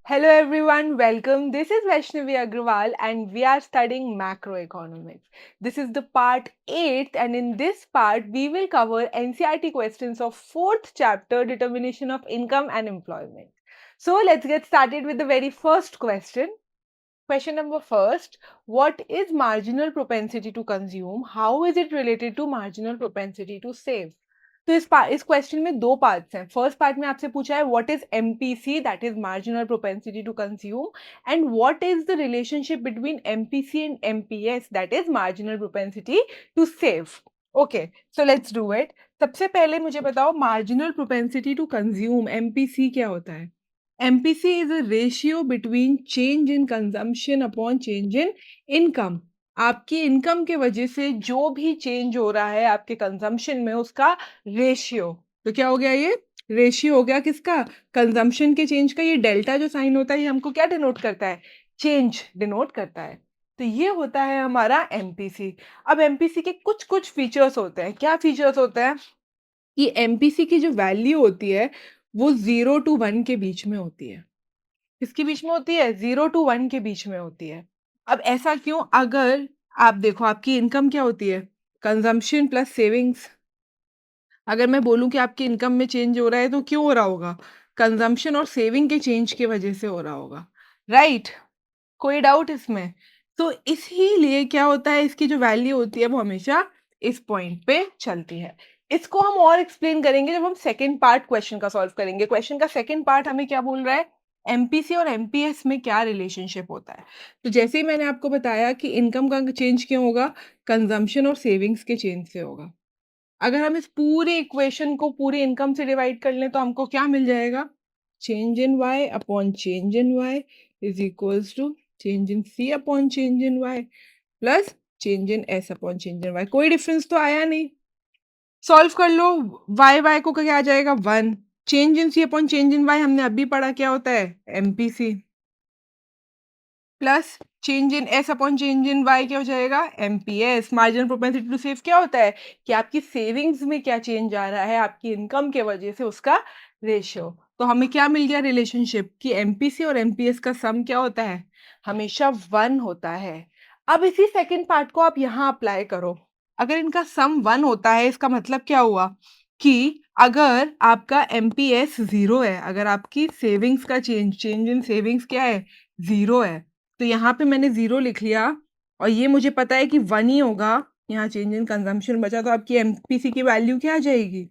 Hello everyone, welcome. This is Vaishnavi Agrawal and we are studying macroeconomics. This is the part 8th and in this part we will cover NCERT questions of 4th chapter determination of income and employment. So let's get started with the very first question. Question number first, what is marginal propensity to consume? How is it related to marginal propensity to save? तो इस question में दो parts हैं. First part में आपसे पूछा है what is MPC, that is marginal propensity to consume, and what is the relationship between MPC and MPS, that is marginal propensity to save. Okay, so let's do it. सबसे पहले मुझे बताओ marginal propensity to consume, MPC क्या होता है? MPC is a ratio between change in consumption upon change in income. आपकी income के वजह से जो भी चेंज हो रहा है आपके कंजम्पशन में उसका रेशियो. तो क्या हो गया ये? रेशियो हो गया किसका? कंजम्पशन के चेंज का. ये डेल्टा जो साइन होता है ये हमको क्या डिनोट करता है? चेंज डिनोट करता है. तो ये होता है हमारा एमपीसी. अब एमपीसी के कुछ कुछ फीचर्स होते हैं. क्या फीचर्स होते हैं? कि एमपीसी की जो वैल्यू होती है वो 0 to 1 के बीच में होती है. किसके बीच में होती है? 0 to 1 के बीच में होती है. अब ऐसा क्यों? अगर आप देखो आपकी इनकम क्या होती है? Consumption plus savings. अगर मैं बोलूं कि आपकी इनकम में चेंज हो रहा है तो क्यों हो रहा होगा? कंजम्पशन और सेविंग के चेंज की वजह से हो रहा होगा. राइट? कोई डाउट इसमें? तो इसीलिए क्या होता है, इसकी जो वैल्यू होती है वो हमेशा इस पॉइंट पे चलती है. इसको हम और एक्सप्लेन करेंगे जब हम सेकंड पार्ट क्वेश्चन का सॉल्व करेंगे. क्वेश्चन का सेकंड पार्ट हमें क्या बोल रहा है? एमपीसी और एमपीएस में क्या रिलेशनशिप होता है. तो जैसे ही मैंने आपको बताया कि इनकम का चेंज क्यों होगा? कंजम्पशन और सेविंग्स के चेंज से होगा. अगर हम इस पूरे इक्वेशन को पूरी इनकम से डिवाइड कर लें तो हमको क्या मिल जाएगा? Change in y upon change in y is equals to change in c upon change in y plus change in s upon change in y. कोई डिफरेंस तो आया नहीं. सॉल्व कर लो. y को क्या आ जाएगा? 1. Change in c upon change in y हमने अभी पढ़ा क्या होता है? MPC plus change in S upon change in Y क्या हो जाएगा? MPS. Marginal propensity to save क्या होता है? कि आपकी सेविंग्स में क्या चेंज आ रहा है आपकी इनकम के वजह से उसका रेशियो. तो हमें क्या मिल गया रिलेशनशिप? कि एमपीसी और एमपीएस का सम क्या होता है? हमेशा 1 होता है. अब इसी सेकंड पार्ट को आप यहाँ अप्लाई करो. अगर इनका सम 1 होता है इसका मतलब क्या हुआ? कि अगर आपका एमपीएस 0 है, अगर आपकी सेविंग्स का चेंज इन सेविंग्स क्या है? 0 है, तो यहाँ पे मैंने 0 लिख लिया और ये मुझे पता है कि 1 ही होगा. यहाँ चेंज इन कंजम्पशन बचा तो आपकी एमपीसी की वैल्यू क्या आ जाएगी?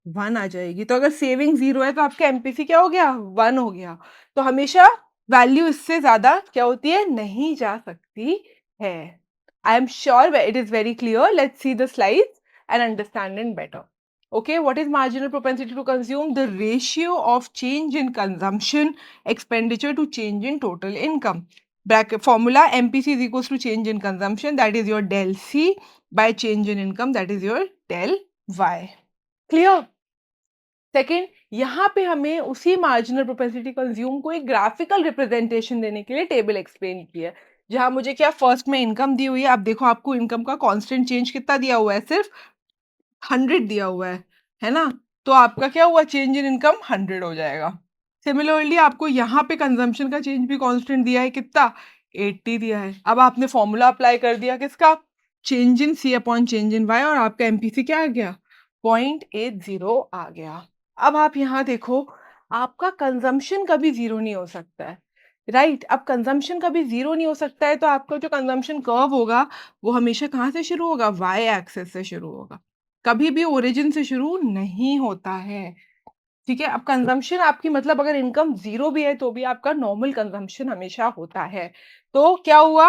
1 आ जाएगी. तो अगर सेविंग 0 है तो आपका एमपीसी क्या हो गया? 1 हो गया. तो हमेशा वैल्यू इससे ज्यादा क्या होती है? नहीं जा सकती है. I am sure it is very clear. Let's see the slides and understand it better. Okay, what is marginal propensity to consume? The ratio of change in consumption expenditure to change in total income. Bracket formula MPC is equals to change in consumption, that is your del C, by change in income, that is your del Y. Clear? Second, यहाँ पे हमें उसी marginal propensity consume को एक graphical representation देने के लिए table explain किया है. जहाँ मुझे क्या फर्स्ट में इनकम दी हुई है. आप देखो आपको इनकम का कांस्टेंट चेंज कितना दिया हुआ है? सिर्फ 100 दिया हुआ है ना? तो आपका क्या हुआ? चेंज इन इनकम 100 हो जाएगा. सिमिलरली आपको यहाँ पे कंजम्पशन का चेंज भी कांस्टेंट दिया है. कितना? 80 दिया है. अब आपने फॉर्मूला अप्लाई कर दिया किसका? Change in C upon change in Y और आपका एमपीसी क्या आ गया? 0.80 आ गया. अब आप यहाँ देखो आपका कंजम्पशन कभी 0 नहीं हो सकता है. राइट? अब कंजम्पशन कभी 0 नहीं हो सकता है तो आपका जो कंजम्पशन कर्व होगा वो हमेशा कहाँ से शुरू होगा? वाई एक्सेस से शुरू होगा. कभी भी ओरिजिन से शुरू नहीं होता है. ठीक है? अब कंजम्पशन आपकी मतलब अगर इनकम 0 भी है तो भी आपका नॉर्मल कंजम्पशन हमेशा होता है. तो क्या हुआ?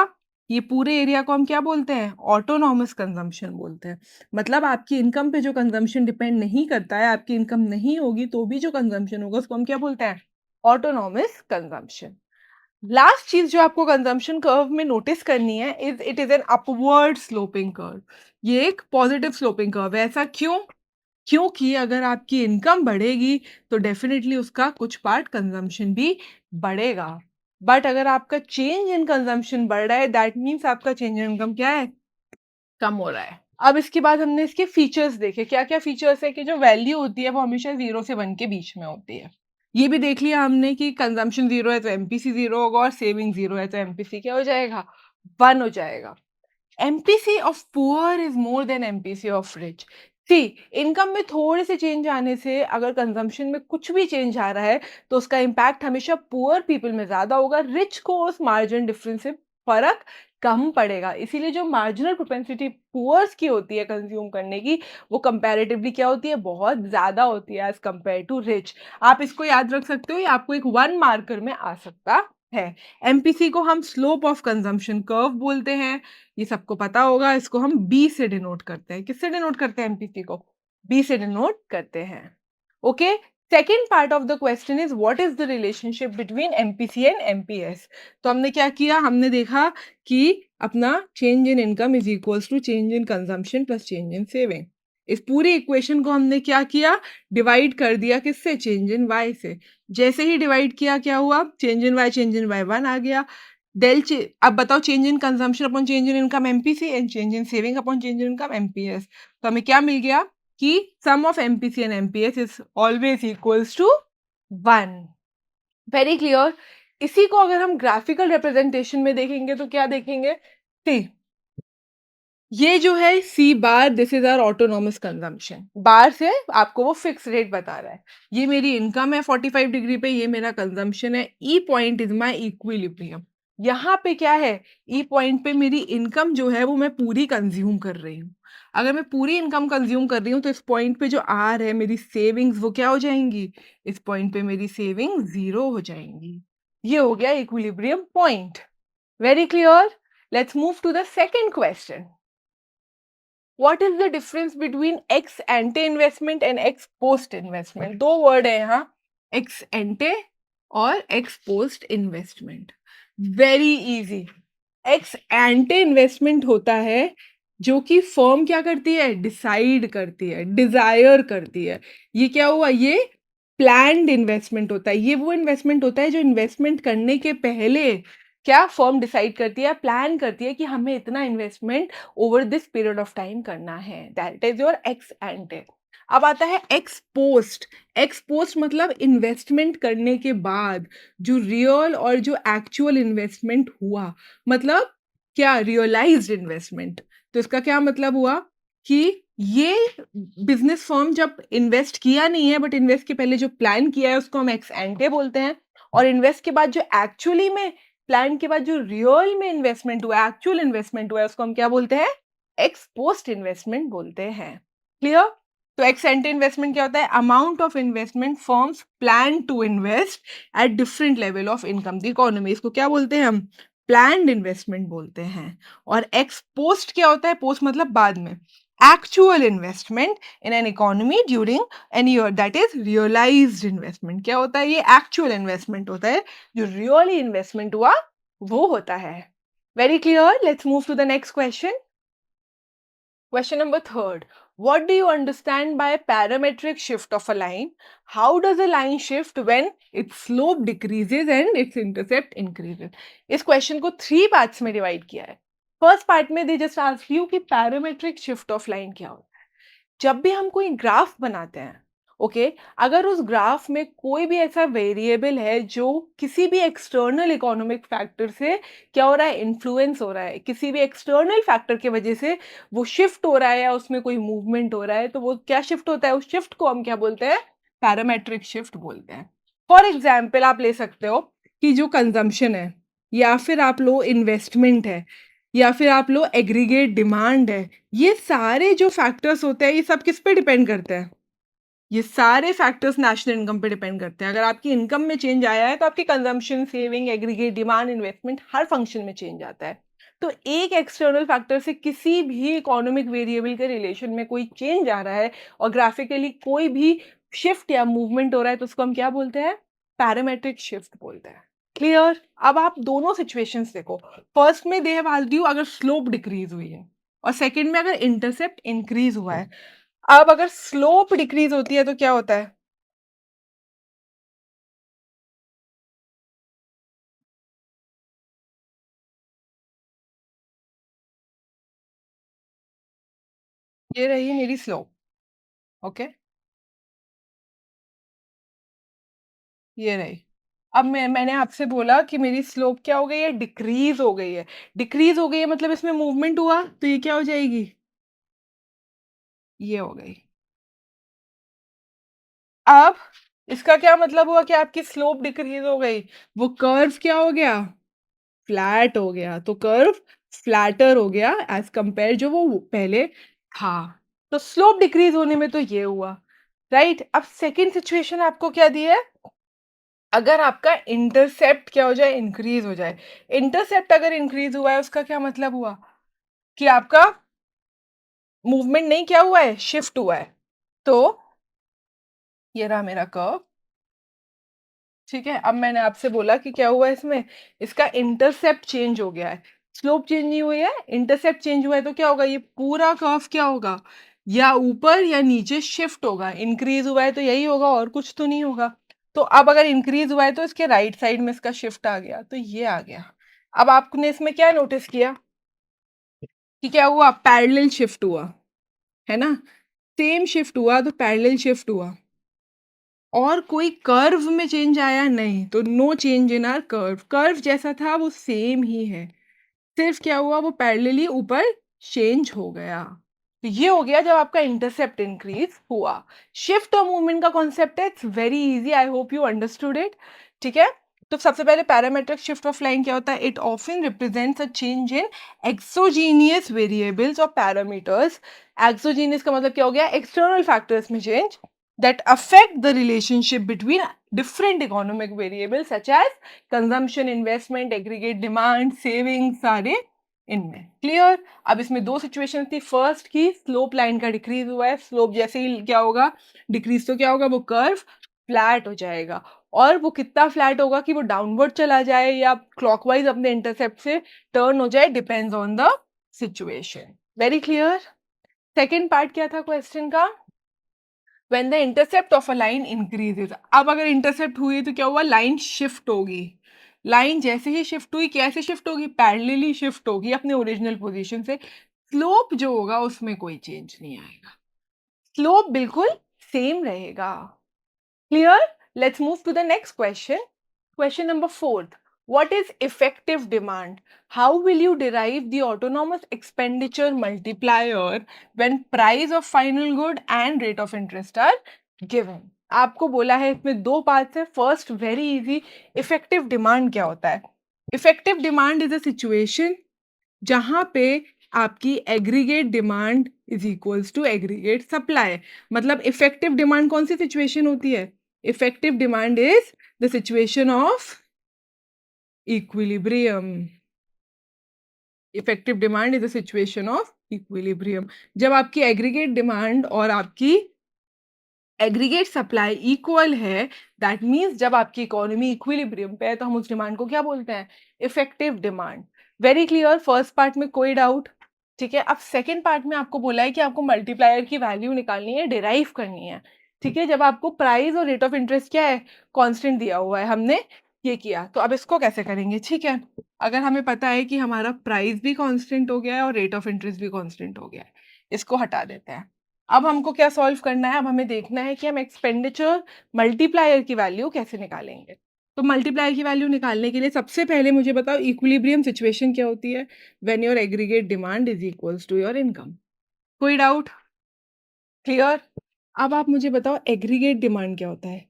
ये पूरे एरिया को हम क्या बोलते हैं? ऑटोनॉमस कंजम्पशन बोलते हैं. मतलब आपकी इनकम पे जो कंजम्पशन डिपेंड नहीं करता है, आपकी इनकम नहीं होगी तो भी जो कंजम्पशन होगा उसको हम क्या बोलते हैं? Autonomous consumption. लास्ट चीज जो आपको कंजम्पशन कर्व में नोटिस करनी है it is an upward sloping curve. ये एक पॉजिटिव स्लोपिंग कर्व है. ऐसा क्यों? क्योंकि अगर आपकी इनकम बढ़ेगी तो डेफिनेटली उसका कुछ पार्ट कंजम्पशन भी बढ़ेगा. बट अगर आपका चेंज इन कंजम्पशन बढ़ रहा है दैट मीन्स आपका चेंज इन इनकम क्या है? कम हो रहा है. अब इसके बाद हमने इसके फीचर्स देखे. क्या क्या फीचर्स है? कि जो वैल्यू होती है वो हमेशा 0 से 1 के बीच में होती है. ये भी देख लिया हमने कि कंजम्पशन 0 है तो एमपीसी 0 होगा और सेविंग 0 है तो एमपीसी क्या हो जाएगा? 1 हो जाएगा। MPC of poor is more than MPC of rich. See, income में थोड़े से चेंज आने से अगर कंजम्पशन में कुछ भी चेंज आ रहा है तो उसका इम्पैक्ट हमेशा पुअर पीपल में ज्यादा होगा, रिच को उस मार्जिन डिफरेंस से फर्क कम पड़ेगा। इसीलिए जो मार्जिनल प्रोपेंसिटी पुअर्स की होती है कंज्यूम करने की, वो कंपैरेटिवली क्या होती है? बहुत ज्यादा होती है एज कंपेयर टू रिच। आप इसको याद रख सकते हो, ये आपको एक 1 मार्कर में आ सकता है। एमपीसी को हम स्लोप ऑफ कंजम्पशन कर्व बोलते हैं, ये सबको पता होगा। इसको हम बी से डिनोट करते हैं। किससे डिनोट करते हैं एमपीसी को? बी से डिनोट करते हैं। Okay, second part of the question is what is the relationship between MPC and MPS. तो हमने क्या किया? हमने देखा कि अपना change in income is equals to change in consumption plus change in saving. इस पूरी इक्वेशन को हमने क्या किया? डिवाइड कर दिया किससे? चेंज इन वाई से। जैसे ही डिवाइड किया क्या हुआ? चेंज इन वाई 1 आ गया। अब बताओ, change in consumption upon change in income MPC and change in saving upon change in income MPS. तो हमें क्या मिल गया कि sum of MPC and MPS is always equals to 1। Very clear. इसी को अगर हम ग्राफिकल रिप्रेजेंटेशन में देखेंगे तो क्या देखेंगे? सी, ये जो है C bar, this is our autonomous consumption. Bar से आपको वो फिक्स रेट बता रहा है। ये मेरी इनकम है 45 डिग्री पे, ये मेरा कंजम्पशन है। ई पॉइंट इज माय इक्विलिब्रियम। यहाँ पे क्या है? ई पॉइंट पे मेरी इनकम जो है वो मैं पूरी कंज्यूम कर रही हूँ। अगर मैं पूरी इनकम कंज्यूम कर रही हूँ तो इस पॉइंट पे जो आर है मेरी सेविंग्स, वो क्या हो जाएंगी? इस पॉइंट पे मेरी सेविंग 0 हो जाएंगी। ये हो गया equilibrium point. Very clear. Let's move to the second question. What is the difference between ex ante investment and ex post investment? दो वर्ड है यहाँ, ex ante और ex post investment। Very easy. ex ante investment होता है जो कि firm क्या करती है? डिसाइड करती है, डिजायर करती है। ये क्या हुआ? ये प्लान्ड इन्वेस्टमेंट होता है। ये वो इन्वेस्टमेंट होता है जो इन्वेस्टमेंट करने के पहले क्या फर्म डिसाइड करती है, प्लान करती है कि हमें इतना investment over this period of time करना है। That is your x एंटे। अब आता है एक्स पोस्ट। एक्स पोस्ट मतलब इन्वेस्टमेंट करने के बाद जो रियल और जो एक्चुअल इन्वेस्टमेंट हुआ, मतलब क्या? Realised investment. तो इसका क्या मतलब हुआ कि ये बिजनेस फर्म जब इन्वेस्ट किया नहीं है बट इन्वेस्ट के पहले जो प्लान किया है उसको हम एक्स एंटे बोलते हैं। और इन्वेस्ट के बाद जो एक्चुअली में प्लान के बाद जो रियल में इन्वेस्टमेंट हुआ है, एक्चुअल इन्वेस्टमेंट हुआ है, उसको हम क्या बोलते हैं? एक्स पोस्ट इन्वेस्टमेंट बोलते हैं। क्लियर? तो एक्स एंटे इन्वेस्टमेंट क्या होता है? Amount of investment firms plan to invest at different level of income the economy. इसको क्या बोलते हैं हम? प्लान्ड इन्वेस्टमेंट बोलते हैं। और एक्स पोस्ट क्या होता है? पोस्ट मतलब बाद में। Actual investment in an economy during any year, that is realised investment. क्या होता है? ये एक्चुअल इन्वेस्टमेंट होता है, जो रियली इन्वेस्टमेंट हुआ वो होता है। Very clear. Let's move to the next question. Question number third. What do you understand by parametric shift of a line? How does a line shift when its slope decreases and its intercept increases? इस question को 3 parts में divide किया है। First part में they just ask you कि parametric shift of line क्या होता है। जब भी हम कोई ग्राफ बनाते हैं, ओके, अगर उस ग्राफ में कोई भी ऐसा वेरिएबल है जो किसी भी एक्सटर्नल इकोनॉमिक फैक्टर से क्या हो रहा है? इन्फ्लुएंस हो रहा है, किसी भी एक्सटर्नल फैक्टर की वजह से वो शिफ्ट हो रहा है या उसमें कोई मूवमेंट हो रहा है, तो वो क्या शिफ्ट होता है? उस शिफ्ट को हम क्या बोलते हैं? पैरामेट्रिक शिफ्ट बोलते हैं। फॉर एग्जाम्पल आप ले सकते हो कि जो कंजम्पशन है, या फिर आप लो इन्वेस्टमेंट है, या फिर आप लो एग्रीगेट डिमांड है, ये सारे जो फैक्टर्स होते हैं ये सब किस पे डिपेंड करते हैं? ये सारे फैक्टर्स नेशनल इनकम पे डिपेंड करते हैं। अगर आपकी इनकम में चेंज आया है तो आपकी consumption, saving, aggregate demand, investment हर फंक्शन में चेंज आता है। तो एक एक्सटर्नल फैक्टर से किसी भी इकोनॉमिक वेरिएबल के रिलेशन में कोई चेंज आ रहा है और ग्राफिकली कोई भी शिफ्ट या मूवमेंट हो रहा है तो उसको हम क्या बोलते हैं? पैरामेट्रिक शिफ्ट बोलते हैं। क्लियर? अब आप दोनों सिचुएशंस देखो। फर्स्ट में दे हैव आस्क्ड यू अगर स्लोप डिक्रीज हुई है, और सेकंड में अगर इंटरसेप्ट इंक्रीज हुआ है। अब अगर स्लोप डिक्रीज होती है तो क्या होता है? ये रही मेरी स्लोप। ओके, ये रही। अब मैंने आपसे बोला कि मेरी स्लोप क्या हो गई है? डिक्रीज़ हो गई है। डिक्रीज़ हो गई है मतलब इसमें मूवमेंट हुआ, तो ये क्या हो जाएगी? ये हो गई। अब इसका क्या मतलब हुआ कि आपकी स्लोप डिक्रीज़ हो गई? वो कर्व क्या हो गया? फ्लैट हो गया। तो कर्व फ्लैटर हो गया एज़ कंपेयर जो वो पहले था। तो स्लोप डिक्रीज़ होने में तो ये हुआ, राइट? अब सेकंड सिचुएशन आपको क्या दी है? अगर आपका इंटरसेप्ट क्या हो जाए? इंक्रीज़ हो जाए। इंटरसेप्ट अगर इंक्रीज़ हुआ है उसका क्या मतलब हुआ? कि आपका मूवमेंट नहीं क्या हुआ है? शिफ्ट हुआ है। तो ये रहा मेरा कर्व, ठीक है? अब मैंने आपसे बोला कि क्या हुआ है इसमें? इसका इंटरसेप्ट चेंज हो गया है। स्लोप चेंज नहीं हुई है, इंटरसेप्ट चेंज हुआ है तो क्या होगा? ये पूरा कर्व क्या होगा? या ऊपर या नीचे शिफ्ट होगा। इंक्रीज़ हुआ है तो यही होगा और कुछ तो नहीं होगा। तो अब अगर इंक्रीज़ हुआ है तो इसके राइट साइड में इसका शिफ्ट आ गया, तो ये आ गया। अब आपने इसमें क्या नोटिस किया कि क्या हुआ? पैरेलल शिफ्ट हुआ, है ना? सेम शिफ्ट हुआ तो पैरेलल शिफ्ट हुआ। और कोई कर्व में चेंज आया नहीं, तो no change in our curve. Curve जैसा था वो सेम ही है, सिर्फ क्या हुआ? वो पैरेलली ऊपर चेंज हो गया। तो ये हो गया जब आपका इंटरसेप्ट इंक्रीज हुआ। शिफ्ट और मूवमेंट का कॉन्सेप्ट है, it's very easy, I hope you understood it. ठीक है, तो सबसे पहले पैरामेट्रिक शिफ्ट ऑफ लाइन क्या होता है? It often represents a change in exogenous variables और पैरामीटर्स। एक्सोजीनियस का मतलब क्या हो गया? एक्सटर्नल फैक्टर्स में change that affect the relationship between different economic variables such as consumption, investment, aggregate demand, savings, सारे इनमें। क्लियर? अब इसमें दो सिचुएशन थी। फर्स्ट की स्लोप लाइन का डिक्रीज हुआ है, स्लोप जैसे ही क्या होगा? डिक्रीज, तो क्या होगा? वो कर्व फ्लैट हो जाएगा। और वो कितना फ्लैट होगा कि वो डाउनवर्ड चला जाए या क्लॉकवाइज अपने इंटरसेप्ट से टर्न हो जाए, depends on the situation. Very clear? Second part क्या था क्वेश्चन का? when the intercept of a line increases। अब अगर इंटरसेप्ट हुई तो क्या हुआ? लाइन शिफ्ट होगी। लाइन जैसे ही शिफ्ट हुई, कैसे शिफ्ट होगी? पैरेलली शिफ्ट होगी अपने ओरिजिनल पोजीशन से। स्लोप जो होगा उसमें कोई चेंज नहीं आएगा, स्लोप बिल्कुल सेम रहेगा। Clear? Let's move to the next question. Question number 4. What is effective demand? How will you derive the autonomous expenditure multiplier when price of final good and rate of interest are given? आपको बोला है इसमें दो parts है। First very easy, effective demand क्या होता है? Effective demand is a situation जहां पे आपकी aggregate demand is equals to aggregate supply. मतलब इफेक्टिव डिमांड कौन सी सिचुएशन होती है? Effective demand is the situation of equilibrium. Effective demand is the situation of equilibrium, जब आपकी एग्रीगेट डिमांड और आपकी एग्रीगेट सप्लाई इक्वल है। दैट मीन्स जब आपकी इकोनॉमी इक्विलिब्रियम पे है तो हम उस डिमांड को क्या बोलते हैं? Effective demand. Very clear? First part में कोई डाउट? ठीक है, अब सेकेंड पार्ट में आपको बोला है कि आपको मल्टीप्लायर की वैल्यू निकालनी है, डिराइव करनी है। ठीक है, जब आपको प्राइस और रेट ऑफ इंटरेस्ट क्या है? कांस्टेंट दिया हुआ है, हमने ये किया, तो अब इसको कैसे करेंगे? ठीक है, अगर हमें पता है कि हमारा प्राइस भी कांस्टेंट हो गया है और रेट ऑफ इंटरेस्ट भी कांस्टेंट हो गया है, इसको हटा देते हैं। अब हमको क्या सॉल्व करना है? अब हमें देखना है कि हम एक्सपेंडिचर मल्टीप्लायर की वैल्यू कैसे निकालेंगे। तो मल्टीप्लायर की वैल्यू निकालने के लिए सबसे पहले मुझे बताओ इक्विलिब्रियम सिचुएशन क्या होती है? When your aggregate demand is equals to your income. कोई डाउट? क्लियर? अब आप मुझे बताओ एग्रीगेट डिमांड क्या होता है?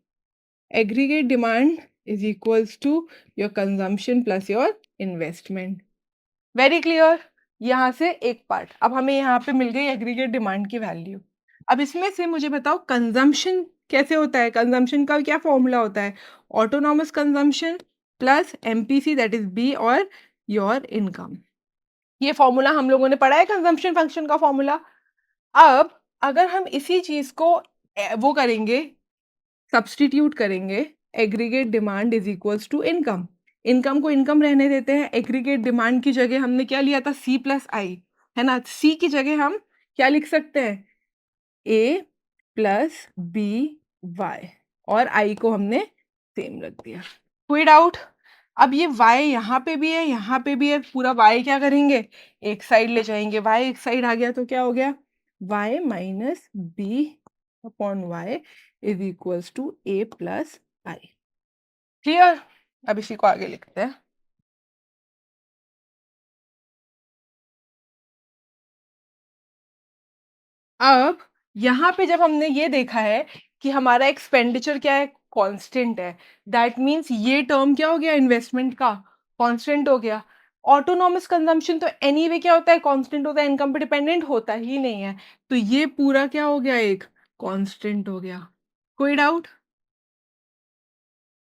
Aggregate demand is equals to your consumption plus your investment. Very clear? यहाँ से एक पार्ट। अब हमें यहाँ पे मिल गई एग्रीगेट डिमांड की वैल्यू। अब इसमें से मुझे बताओ कंजम्पशन कैसे होता है? कंजम्पशन का क्या फॉर्मूला होता है? Autonomous consumption plus MPC that is b और योर इनकम। ये फॉर्मूला हम लोगों ने पढ़ा है, कंजम्पशन फंक्शन का फॉर्मूला। अब अगर हम इसी चीज को वो करेंगे, सब्स्टिट्यूट करेंगे, aggregate demand is equals to income. Income को इनकम रहने देते हैं, एग्रीगेट डिमांड की जगह हमने क्या लिया था? सी प्लस आई, है ना? सी की जगह हम क्या लिख सकते हैं? ए प्लस बी वाई, और आई को हमने सेम रख दिया। कोई डाउट? अब ये y यहाँ पे भी है, यहाँ पे भी है, पूरा y क्या करेंगे? एक साइड ले जाएंगे। y एक साइड आ गया तो क्या हो गया? y minus b upon y is equals to a plus I. Clear? अब इसी को आगे लिखते हैं। अब यहाँ पे जब हमने ये देखा है कि हमारा एक्सपेंडिचर क्या है, कांस्टेंट है, दैट मीन्स ये टर्म क्या हो गया, इन्वेस्टमेंट का कांस्टेंट हो गया। ऑटोनॉमस कंजम्पशन तो एनीवे क्या होता है, कांस्टेंट होता है, इनकम पे डिपेंडेंट होता ही नहीं है। तो ये पूरा क्या हो गया, एक कांस्टेंट हो गया। कोई डाउट?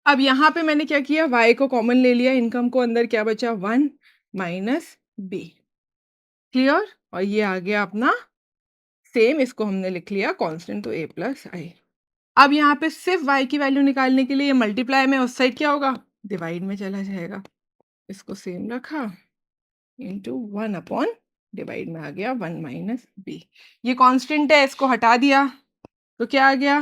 अब यहाँ पे मैंने क्या किया, y को कॉमन ले लिया, इनकम को अंदर क्या बचा, 1 माइनस बी। क्लियर? और ये आ गया अपना सेम, इसको हमने लिख लिया कांस्टेंट, तो a प्लस आई। अब यहाँ पे सिर्फ y की वैल्यू निकालने के लिए ये मल्टीप्लाई में उस साइड क्या होगा, डिवाइड में चला जाएगा। इसको सेम रखा, इंटू 1 अपॉन डिवाइड में आ गया 1 माइनस बी। ये कांस्टेंट है, इसको हटा दिया तो क्या आ गया,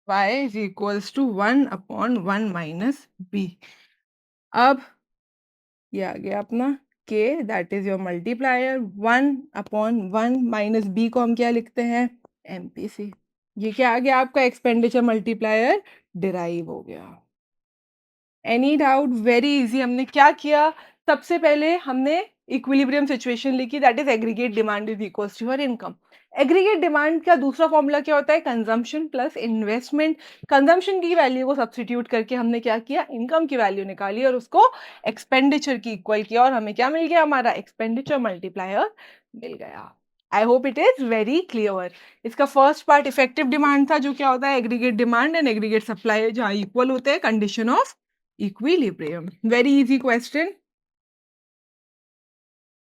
y is equals to 1 upon 1 minus b. अब ये आ गया अपना k, that is your multiplier, 1 upon 1 minus b को हम क्या लिखते हैं, MPC। ये क्या आ गया आपका एक्सपेंडिचर मल्टीप्लायर डिराइव हो गया। Any doubt? Very easy. हमने क्या किया, सबसे पहले हमने इक्विलिब्रियम सिचुएशन लिखी, that is aggregate demand is equals to your income. Aggregate demand का दूसरा फॉर्मूला क्या होता है, कंजम्पशन प्लस इन्वेस्टमेंट। कंजम्पशन की वैल्यू को सब्स्टिट्यूट करके हमने क्या किया, इनकम की वैल्यू निकाली और उसको एक्सपेंडिचर की इक्वल किया, और हमें क्या मिल गया, हमारा एक्सपेंडिचर मल्टीप्लायर मिल गया। I hope it is very clear. इसका फर्स्ट पार्ट इफेक्टिव डिमांड था, जो क्या होता है, aggregate demand and aggregate supply जहाँ इक्वल होते हैं, condition of equilibrium. Very easy question.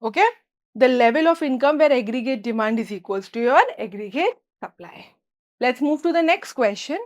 Okay. The level of income where aggregate demand is equals to your aggregate supply. Let's move to the next question.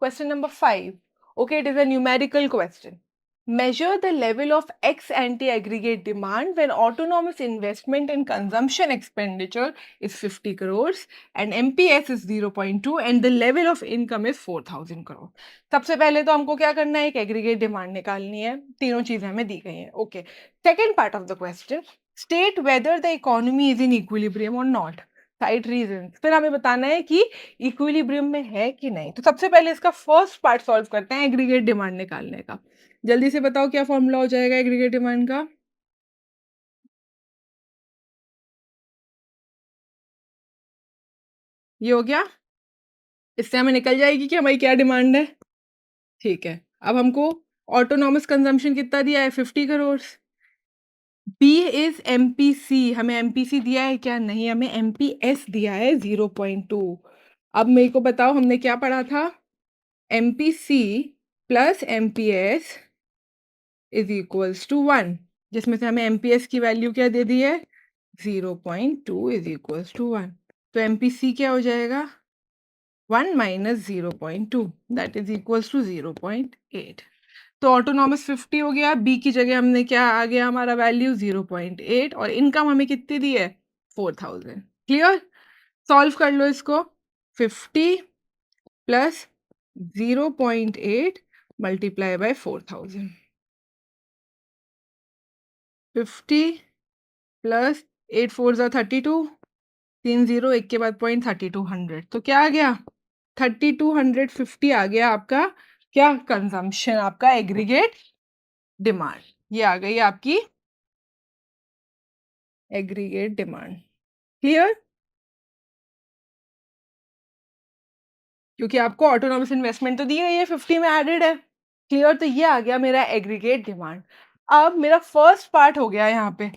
Question number 5. Okay, it is a numerical question. Measure the level of ex ante aggregate demand when autonomous investment and consumption expenditure is 50 crores and MPS is 0.2 and the level of income is 4000 crore. सबसे पहले तो हमको क्या करना है, एक aggregate demand निकालनी है, तीनों चीजें हमें दी गई हैं। Okay, second part of the question, state whether the economy is in equilibrium और नॉट, साइड रीजंस। फिर हमें बताना है कि इक्विलिब्रियम में है कि नहीं। तो सबसे पहले इसका फर्स्ट पार्ट सॉल्व करते हैं, एग्रीगेट डिमांड निकालने का। जल्दी से बताओ क्या फॉर्मूला हो जाएगा एग्रीगेट डिमांड का। ये हो गया, इससे हमें निकल जाएगी कि हमारी क्या डिमांड है। ठीक है, अब हमको ऑटोनॉमस कंजम्पशन कितना दिया है, 50 करोड़। बी इज एमपीसी, हमें एमपीसी दिया है क्या, नहीं, हमें एमपीएस दिया है 0.2। अब मेरे को बताओ हमने क्या पढ़ा था, MPC plus MPS is equals to 1, जिसमें से हमें एमपीएस की वैल्यू क्या दे दी है, 0.2 इज इक्वल्स टू 1। तो एमपीसी क्या हो जाएगा, 1 minus 0.2 that is equals to 0.8। तो ऑटोनॉमस 50 हो गया, बी की जगह हमने क्या आ गया हमारा वैल्यू 0.8, और इनकम हमें कितनी दी है, 4000। क्लियर? सॉल्व कर लो इसको, 50 प्लस 0.8 मल्टीप्लाई बाय 4000, 50 प्लस 8 4 ज़ा 32, 3 0 1 के बाद पॉइंट 3200, तो क्या आ गया, 3250 आ गया आपका क्या, कंजम्पशन, आपका एग्रीगेट डिमांड। ये आ गई आपकी एग्रीगेट डिमांड। क्लियर? क्योंकि आपको ऑटोनॉमस इन्वेस्टमेंट तो दी गई है, 50 में एडेड है। क्लियर? तो ये आ गया मेरा एग्रीगेट डिमांड। अब मेरा फर्स्ट पार्ट हो गया यहाँ पे।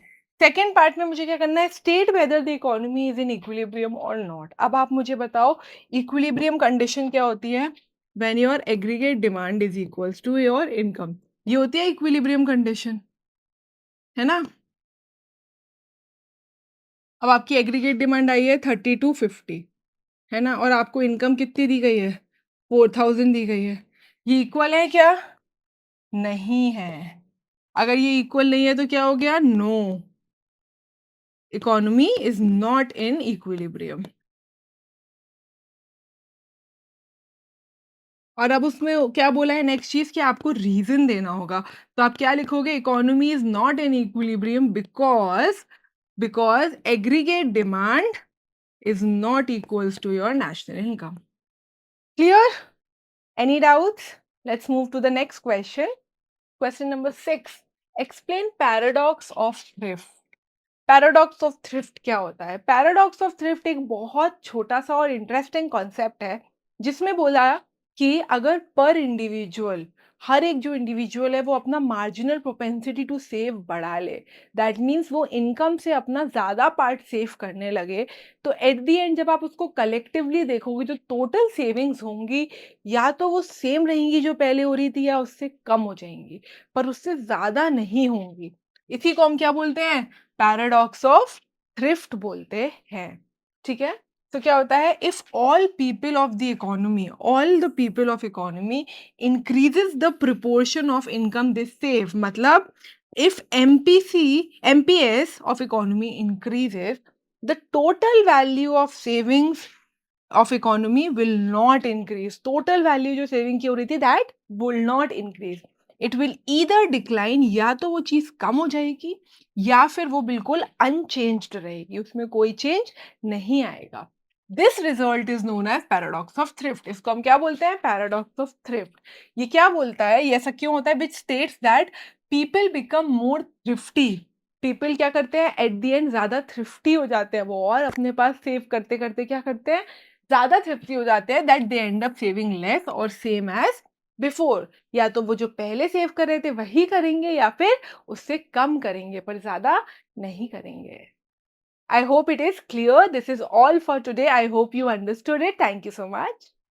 सेकेंड पार्ट में मुझे क्या करना है, state whether the economy is in equilibrium और नॉट। अब आप मुझे बताओ इक्विलिब्रियम कंडीशन क्या होती है, when your aggregate demand is equals to your income. ये होती है इक्विलिब्रियम कंडीशन, है ना। अब आपकी एग्रीगेट डिमांड आई है 3250, है ना, और आपको इनकम कितनी दी गई है, 4000 दी गई है। ये इक्वल है क्या, नहीं है। अगर ये इक्वल नहीं है तो क्या हो गया, no, economy is not in equilibrium. और अब उसमें क्या बोला है नेक्स्ट चीज, कि आपको रीजन देना होगा। तो आप क्या लिखोगे, economy is not in equilibrium because aggregate demand is not equals to your national income. Clear? Any doubts? Let's move to the next question. Question number 6. Explain paradox of thrift. Paradox of thrift क्या होता है? Paradox of thrift एक बहुत छोटा-सा और interesting concept है, जिसमें बोला कि अगर पर इंडिविजुअल, हर एक जो इंडिविजुअल है वो अपना मार्जिनल प्रोपेंसिटी टू सेव बढ़ा ले, दैट मीन्स वो इनकम से अपना ज़्यादा पार्ट सेव करने लगे, तो एट द एंड जब आप उसको कलेक्टिवली देखोगे जो टोटल सेविंग्स होंगी, या तो वो सेम रहेंगी जो पहले हो रही थी या उससे कम हो जाएँगी, पर उससे ज़्यादा नहीं होंगी। इसी को हम क्या बोलते हैं? पैराडॉक्स ऑफ थ्रिफ्ट बोलते हैं। ठीक है? तो क्या होता है, if all people of the economy, all the people of economy increases the proportion of income they save, मतलब if MPS of economy increases, the total value of savings of economy will not increase. Total value जो saving की हो रही थी that will not increase, it will either decline, या तो वो चीज कम हो जाएगी या फिर वो बिल्कुल अनचेंज्ड रहेगी, उसमें कोई चेंज नहीं आएगा। This result is known as paradox of thrift. इसको हम क्या बोलते हैं? Paradox of thrift. ये क्या बोलता है, ये ऐसा क्यों होता है? Which states that people become more thrifty. People क्या करते हैं एट द एंड? ज्यादा थ्रिफ्टी हो जाते हैं वो, और अपने पास सेव करते करते क्या करते हैं, ज्यादा थ्रिफ्टी हो जाते हैं, that they and up saving less और सेम एज बिफोर। या तो वो जो पहले सेव कर रहे थे वही करेंगे या फिर उससे कम करेंगे, पर ज्यादा नहीं करेंगे। I hope it is clear. This is all for today. I hope you understood it. Thank you so much.